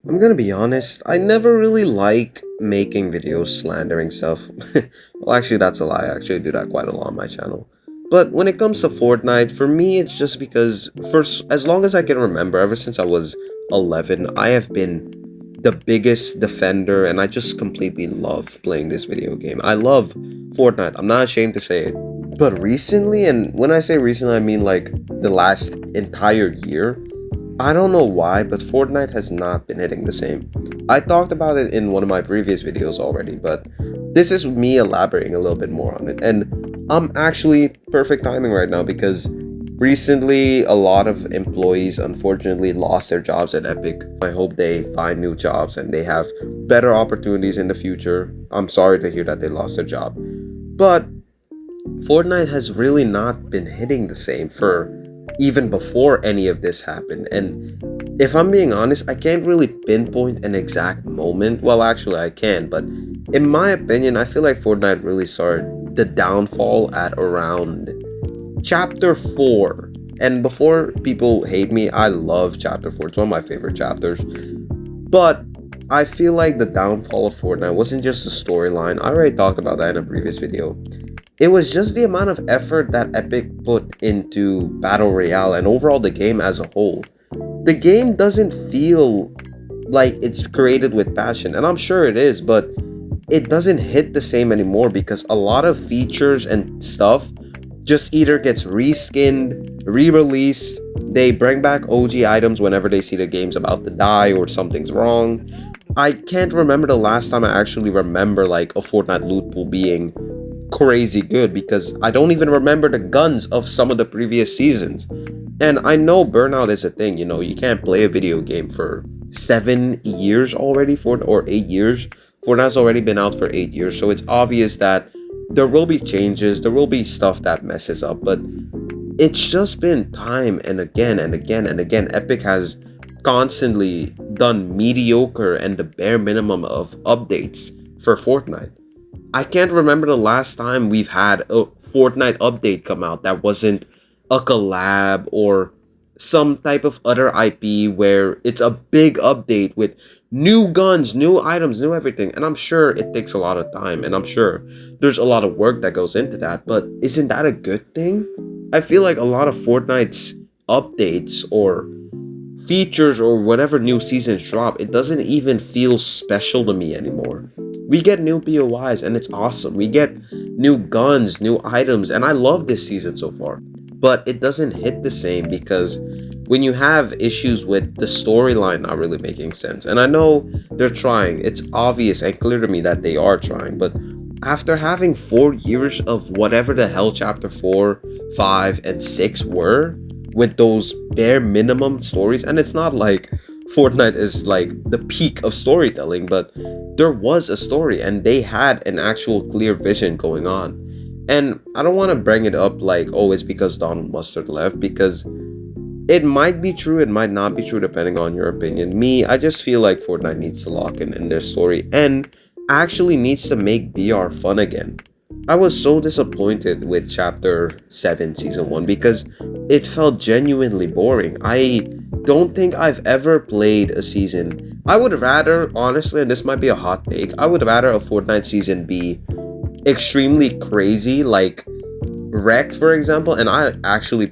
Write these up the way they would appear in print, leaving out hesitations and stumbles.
I'm gonna be honest, I never really like making videos slandering stuff. Well, actually, that's a lie. I actually do that quite a lot on my channel. But when it comes to Fortnite, for me, it's just because, as long as I can remember, ever since I was 11, I have been the biggest defender, and I just completely love playing this video game. I love Fortnite. I'm not ashamed to say it. But recently, and when I say recently, I mean like the last entire year, I don't know why, but Fortnite has not been hitting the same. I talked about it in one of my previous videos already, but this is me elaborating a little bit more on it. And I'm actually perfect timing right now because recently a lot of employees unfortunately lost their jobs at Epic. I hope they find new jobs and they have better opportunities in the future. I'm sorry to hear that they lost their job. But Fortnite has really not been hitting the same for even before any of this happened. And if I'm being honest, I can't really pinpoint an exact moment. Well, actually, I can, but in my opinion, I feel like Fortnite really started the downfall at around chapter 4. And before people hate me, I love chapter 4. It's one of my favorite chapters. But I feel like the downfall of Fortnite wasn't just the storyline. I already talked about that in a previous video. It was just the amount of effort that Epic put into Battle Royale and overall the game as a whole. The game doesn't feel like it's created with passion, and I'm sure it is, but it doesn't hit the same anymore because a lot of features and stuff just either gets reskinned, re-released, they bring back OG items whenever they see the game's about to die or something's wrong. I can't remember the last time I actually remember like a Fortnite loot pool being crazy good because I don't even remember the guns of some of the previous seasons. And I know burnout is a thing, you can't play a video game for 7 years already or 8 years. Fortnite's already been out for 8 years, so it's obvious that there will be changes, there will be stuff that messes up, but it's just been time and again and again and again. Epic has constantly done mediocre and the bare minimum of updates for Fortnite. I can't remember the last time we've had a Fortnite update come out that wasn't a collab or some type of other IP where it's a big update with new guns, new items, new everything. And I'm sure it takes a lot of time and I'm sure there's a lot of work that goes into that. But isn't that a good thing? I feel like a lot of Fortnite's updates or features or whatever new seasons drop, it doesn't even feel special to me anymore. We get new POIs and it's awesome. We get new guns, new items, and I love this season so far. But it doesn't hit the same because when you have issues with the storyline not really making sense, and I know they're trying, it's obvious and clear to me that they are trying, but after having 4 years of whatever the hell chapter 4, 5, and 6 were, with those bare minimum stories, and it's not like Fortnite is like the peak of storytelling, but there was a story and they had an actual clear vision going on. And I don't want to bring it up like, oh, it's because Donald Mustard left, because it might be true, it might not be true, depending on your opinion. Me, I just feel like Fortnite needs to lock in their story and actually needs to make BR fun again. I was so disappointed with Chapter 7 Season 1 because it felt genuinely boring. I don't think I've ever played a season. I would rather, honestly, and this might be a hot take, I would rather a Fortnite season be extremely crazy, like Wrecked, for example. And I actually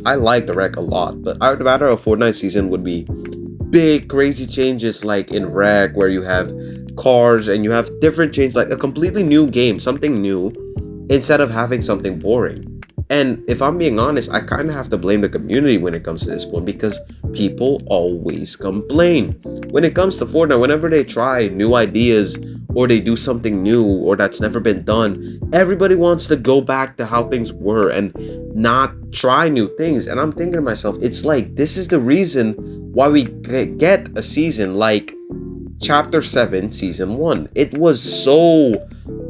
I like the Wreck a lot, but I would rather a Fortnite season would be big crazy changes like in Wreck, where you have cars and you have different changes, like a completely new game, something new, instead of having something boring. And if I'm being honest, I kind of have to blame the community when it comes to this one because people always complain. When it comes to Fortnite, whenever they try new ideas or they do something new or that's never been done, everybody wants to go back to how things were and not try new things. And I'm thinking to myself, it's like this is the reason why we get a season like Chapter 7 Season 1. It was so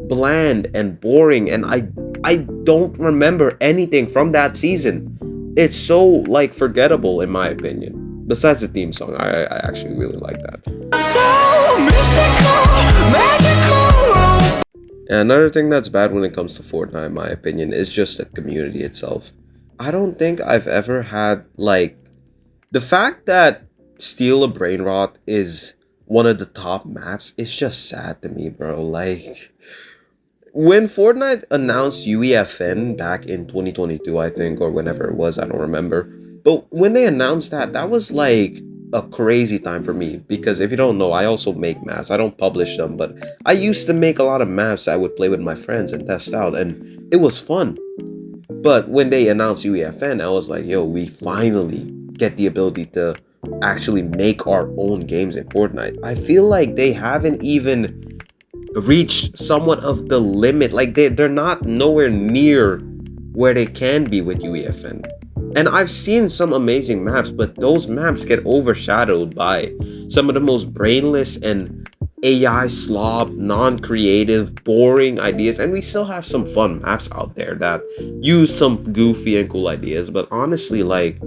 bland and boring, and I don't remember anything from that season. It's so like forgettable in my opinion. Besides the theme song, I actually really like that. So mystical, magical. And another thing that's bad when it comes to Fortnite, in my opinion, is just the community itself. I don't think I've ever had like the fact that Steal a Brain Rot is one of the top maps, it's just sad to me, bro. Like, when Fortnite announced UEFN back in 2022, I think, or whenever it was, I don't remember. But when they announced that, that was like a crazy time for me because if you don't know, I also make maps. I don't publish them, but I used to make a lot of maps I would play with my friends and test out, and it was fun. But when they announced UEFN, I was like, yo, we finally get the ability to actually make our own games in Fortnite. I feel like they haven't even reached somewhat of the limit. Like they're not nowhere near where they can be with UEFN. And I've seen some amazing maps, but those maps get overshadowed by some of the most brainless and AI slob, non-creative, boring ideas. And we still have some fun maps out there that use some goofy and cool ideas. But honestly, like,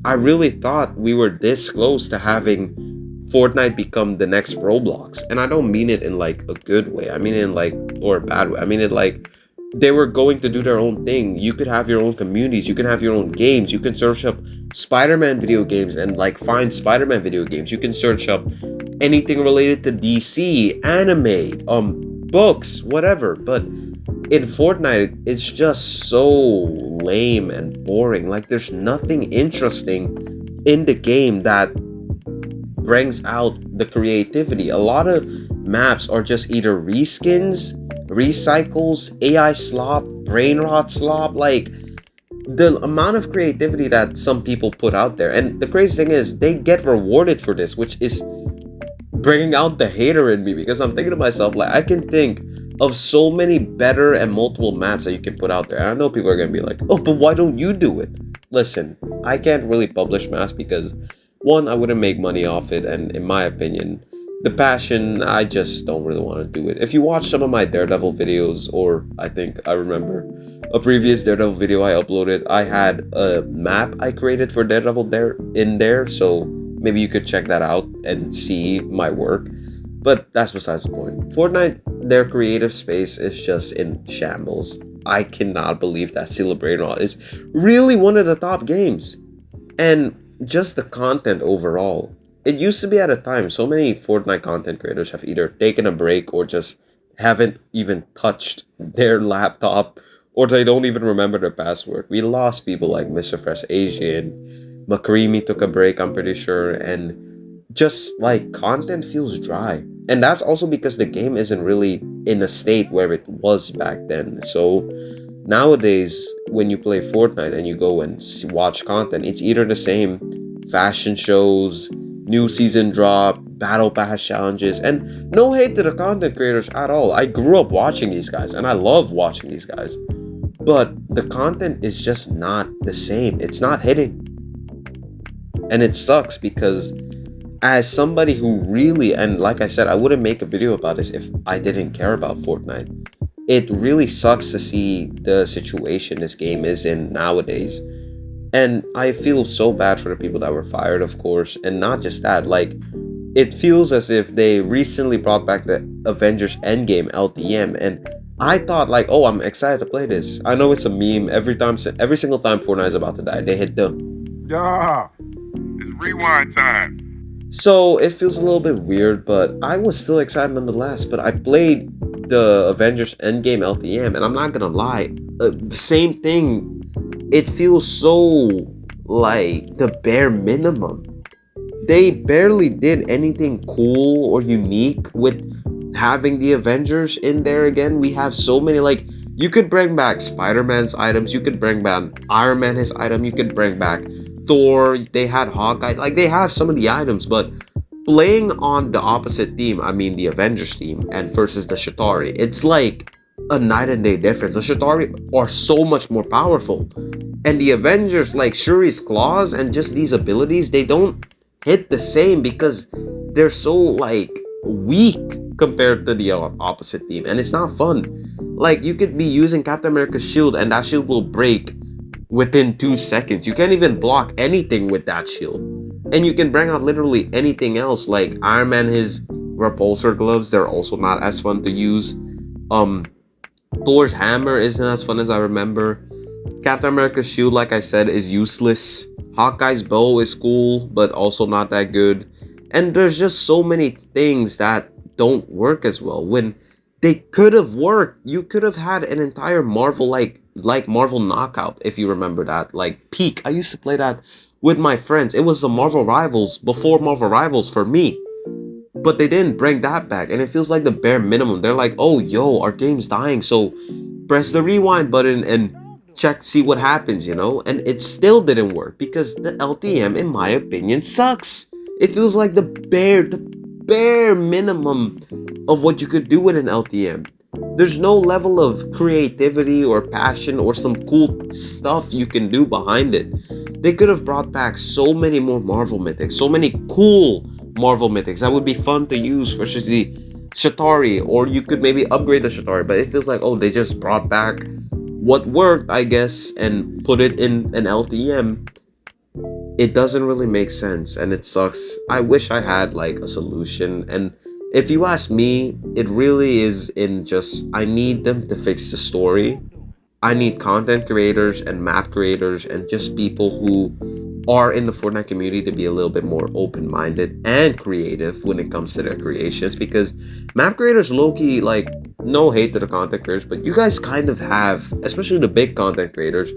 I really thought we were this close to having Fortnite become the next Roblox. And I don't mean it in like a good way. I mean it in like, or a bad way. I mean it like they were going to do their own thing. You could have your own communities, you can have your own games, you can search up Spider-Man video games and like find Spider-Man video games. You can search up anything related to DC, anime, books, whatever. But in Fortnite, it's just so lame and boring. Like there's nothing interesting in the game that brings out the creativity. A lot of maps are just either reskins, recycles, AI slop, brain rot slop. Like the amount of creativity that some people put out there, and the crazy thing is they get rewarded for this, which is bringing out the hater in me because I'm thinking to myself, like, I can think of so many better and multiple maps that you can put out there. And I know people are gonna be like, oh, but why don't you do it? Listen, I can't really publish maps because one, I wouldn't make money off it, and in my opinion, the passion, I just don't really want to do it. If you watch some of my Daredevil videos, or I think I remember a previous Daredevil video I uploaded, I had a map I created for Daredevil there in there, so maybe you could check that out and see my work. But that's besides the point. Fortnite, their creative space is just in shambles. I cannot believe that Seal Brainrot is really one of the top games. And just the content overall. It used to be at a time so many Fortnite content creators have either taken a break or just haven't even touched their laptop or they don't even remember their password. We lost people like Mr. Fresh Asian, McCreamy took a break, I'm pretty sure, and just like content feels dry. And that's also because the game isn't really in a state where it was back then. So nowadays, when you play Fortnite and you go and watch content, it's either the same fashion shows, new season drop, battle pass challenges, and no hate to the content creators at all. I grew up watching these guys and I love watching these guys. But the content is just not the same. It's not hitting. And it sucks because as somebody who really, and like I said, I wouldn't make a video about this if I didn't care about Fortnite. It really sucks to see the situation this game is in nowadays. And I feel so bad for the people that were fired, of course. And not just that, like, it feels as if they recently brought back the Avengers Endgame LTM. And I thought, like, oh, I'm excited to play this. I know it's a meme. Every single time Fortnite is about to die, they hit the... Yeah, it's rewind time. So it feels a little bit weird, but I was still excited nonetheless. But I played the Avengers Endgame LTM, and I'm not gonna lie, same thing. It feels so like the bare minimum. They barely did anything cool or unique with having the Avengers in there again. We have so many, like, you could bring back Spider-Man's items, you could bring back Iron Man his item, you could bring back Thor, they had Hawkeye, like they have some of the items, but playing on the opposite team, I mean the Avengers team, and versus the Shatari, it's like a night and day difference. The Shatari are so much more powerful, and the Avengers, like Shuri's claws and just these abilities, they don't hit the same because they're so like weak compared to the opposite team, and it's not fun. Like, you could be using Captain America's shield and that shield will break within 2 seconds. You can't even block anything with that shield. And you can bring out literally anything else, like Iron Man, his repulsor gloves, they're also not as fun to use. Thor's hammer isn't as fun as I remember. Captain America's shield, like I said, is useless. Hawkeye's bow is cool, but also not that good. And there's just so many things that don't work as well when they could have worked. You could have had an entire Marvel like Marvel Knockout, if you remember that. Like Peak. I used to play that with my friends. It was the Marvel Rivals before Marvel Rivals for me. But they didn't bring that back, and it feels like the bare minimum. They're like, "Oh, yo, our game's dying, so press the rewind button and check, see what happens," you know? And it still didn't work because the LTM, in my opinion, sucks. It feels like the bare minimum of what you could do with an LTM. There's no level of creativity or passion or some cool stuff you can do behind it. They could have brought back so many more Marvel mythics, so many cool Marvel mythics that would be fun to use versus the Shatari, or you could maybe upgrade the Shatari, but it feels like, oh, they just brought back what worked, I guess, and put it in an LTM. It doesn't really make sense and it sucks. I wish I had like a solution, and if you ask me, it really is in just I need them to fix the story. I need content creators and map creators and just people who are in the Fortnite community to be a little bit more open-minded and creative when it comes to their creations, because map creators low-key, like, no hate to the content creators, but you guys kind of have, especially the big content creators,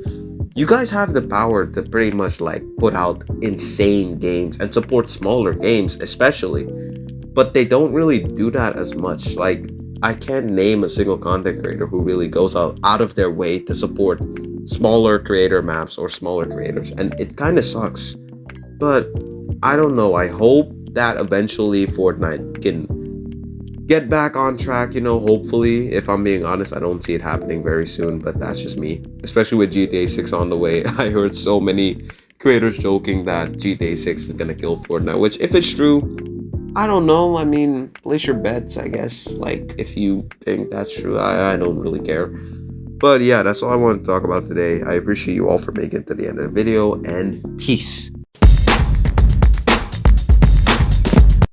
you guys have the power to pretty much like put out insane games and support smaller games especially, but they don't really do that as much. Like, I can't name a single content creator who really goes out of their way to support smaller creator maps or smaller creators, and it kind of sucks. But I don't know. I hope that eventually Fortnite can get back on track, hopefully. If I'm being honest, I don't see it happening very soon, but that's just me. Especially with GTA 6 on the way. I heard so many creators joking that GTA 6 is gonna kill Fortnite, which, if it's true, I don't know. I mean, place your bets, I guess. Like, if you think that's true, I don't really care. But yeah, that's all I wanted to talk about today. I appreciate you all for making it to the end of the video, and peace.